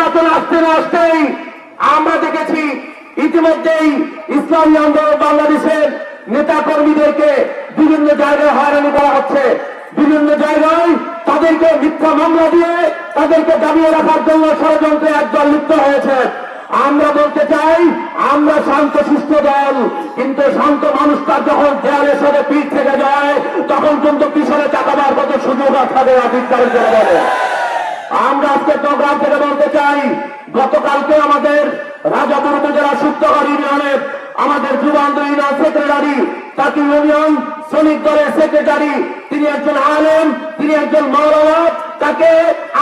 নির্বাচন আসতে না আসতেই আমরা দেখেছি ইতিমধ্যেই ইসলামী আন্দোলন বাংলাদেশের নেতা কর্মীদেরকে বিভিন্ন জায়গায় হয়রানি করা হচ্ছে, বিভিন্ন জায়গায় তাদেরকে মিথ্যা মামলা দিয়ে তাদেরকে দাবিয়ে রাখার জন্য ষড়যন্ত্রে একদল লিপ্ত হয়েছে। আমরা বলতে চাই, আমরা শান্ত সুস্থ দল, কিন্তু শান্ত মানুষটা যখন দেয়ালের সাথে পিঠ থেকে যায় তখন কিন্তু পিছনে চাকাবার কত সুযোগ আছে অধিকারের জন্য বলে। আমরা আজকে চট্টগ্রাম থেকে বলতে চাই, গতকালকে আমাদের রাজাপুর উপজেলা সুপ্তগড় ইউনিয়নের আমাদের যুব আন্দোলন সেক্রেটারি, তাকে ইউনিয়ন শ্রমিক দলের সেক্রেটারি, তিনি একজন আলেম, তিনি একজন মাওলানা, তাকে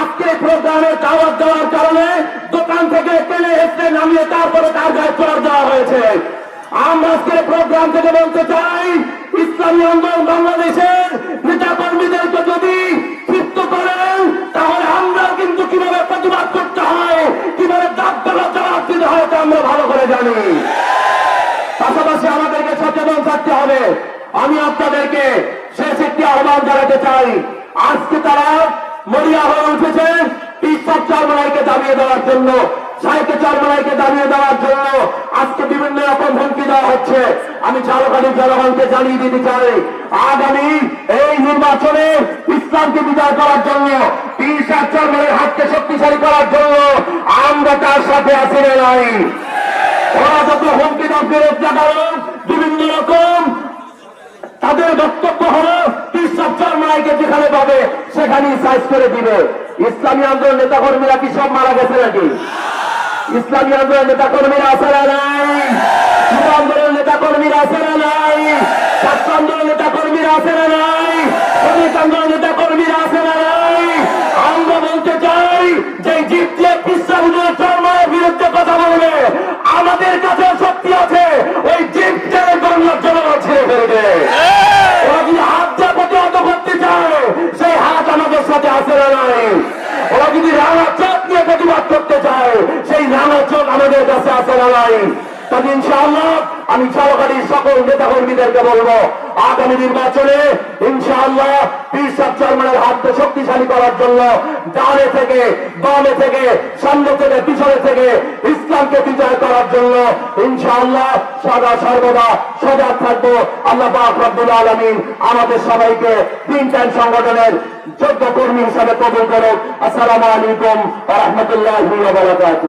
আজকে প্রোগ্রামে দাওয়াত দেওয়ার কারণে দোকান থেকে টেনে হেঁটে নামিয়ে তারপরে তার গায়ে চড় দেওয়া হয়েছে। আমরা আজকে প্রোগ্রাম থেকে বলতে চাই, ইসলামী আন্দোলন বাংলাদেশের নেতা কর্মীদেরকে যদি ক্ষিপ্ত করেন তাহলে আমরা কিন্তু কিভাবে প্রতিবাদ করতে হয়, কিভাবে দাবদাবা জবাব দিতে হয় তা আমরা ভালো করে জানি। পাশাপাশি আমাদেরকে সচেতন থাকতে হবে। আমি আপনাদেরকে শেষ একটি আহ্বান জানাতে চাই, আজকে তারা মরিয়া হয়ে উঠেছে ঈশ্বর চরমনাইকে দাবিয়ে দেওয়ার জন্য, সাইকে চরমনাইকে দাবিয়ে দেওয়ার জন্য আজকে বিভিন্ন রকম হুমকি দেওয়া হচ্ছে। আমি ঝালকাঠি জনগণকে জানিয়ে দিতে চাই, আগামী এই নির্বাচনে ইসলামকে বিজয় করার জন্য, ঈশ্বর চরমনাইয়ের হাতকে শক্তিশালী করার জন্য আমরা তার সাথে আছি না নাই। ওরা যত হুমকি দাবিয়ে রক্ষা করেন, বিভিন্ন রকম তাদের বক্তব্য হলো ঈশ্বর চরমনাইকে যেখানে পাবে সেখানেই সাইজ করে দিবে। ইসলামী আন্দোলন নেতা কর্মীরা কি সব মারা গেছে নাকি? ইসলামী আন্দোলন নেতা কর্মীরা আছে না নাই? যুব আন্দোলন নেতা কর্মীরা আছে না নাই? ছাত্র আন্দোলন নেতা কর্মীরা আছে না নাই? শ্রমিক আন্দোলন নেতা কর্মীরা আছে না নাই? আমরা বলতে চাই যে জিপ দিয়ে ইসলামের চরমনাইয়ের বিরুদ্ধে কথা বলবে, আমাদের কাছে শক্তি আছে, ওই জিপ ছেড়ে বাংলার জনগণ ছেড়ে ফেলবে। ওরা যদি হাত দিয়ে প্রতিহত করতে চায় সেই হাত আমাদের সাথে আছে না নাই? ওরা যদি রাঙা চোখ নিয়ে প্রতিবাদ করতে চায় সেই রাঙা চোখ আমাদের কাছে আছে না নাই? তবে ইনশাআল্লাহ আমি ঝালকাঠির সকল নেতা কর্মীদেরকে বলবো, আগামী নির্বাচনে ইনশাআল্লাহ ঈশ্বর চরমনাইয়ের হাতকে শক্তিশালী করার জন্য ডানে থেকে বামে থেকে সামনে থেকে পিছনে থেকে ইসলামকে বিজয় করার জন্য ইনশাআল্লাহ সদা সর্বদা সজাগ থাকবো। আল্লাহ পাক রব্বুল আলামিন আমাদের সবাইকে তিন টাইম সংগঠনের যোগ্য কর্মী হিসাবে কবুল করুন। আসসালামু আলাইকুম ওয়া রাহমাতুল্লাহি ওয়া বারাকাতুহু।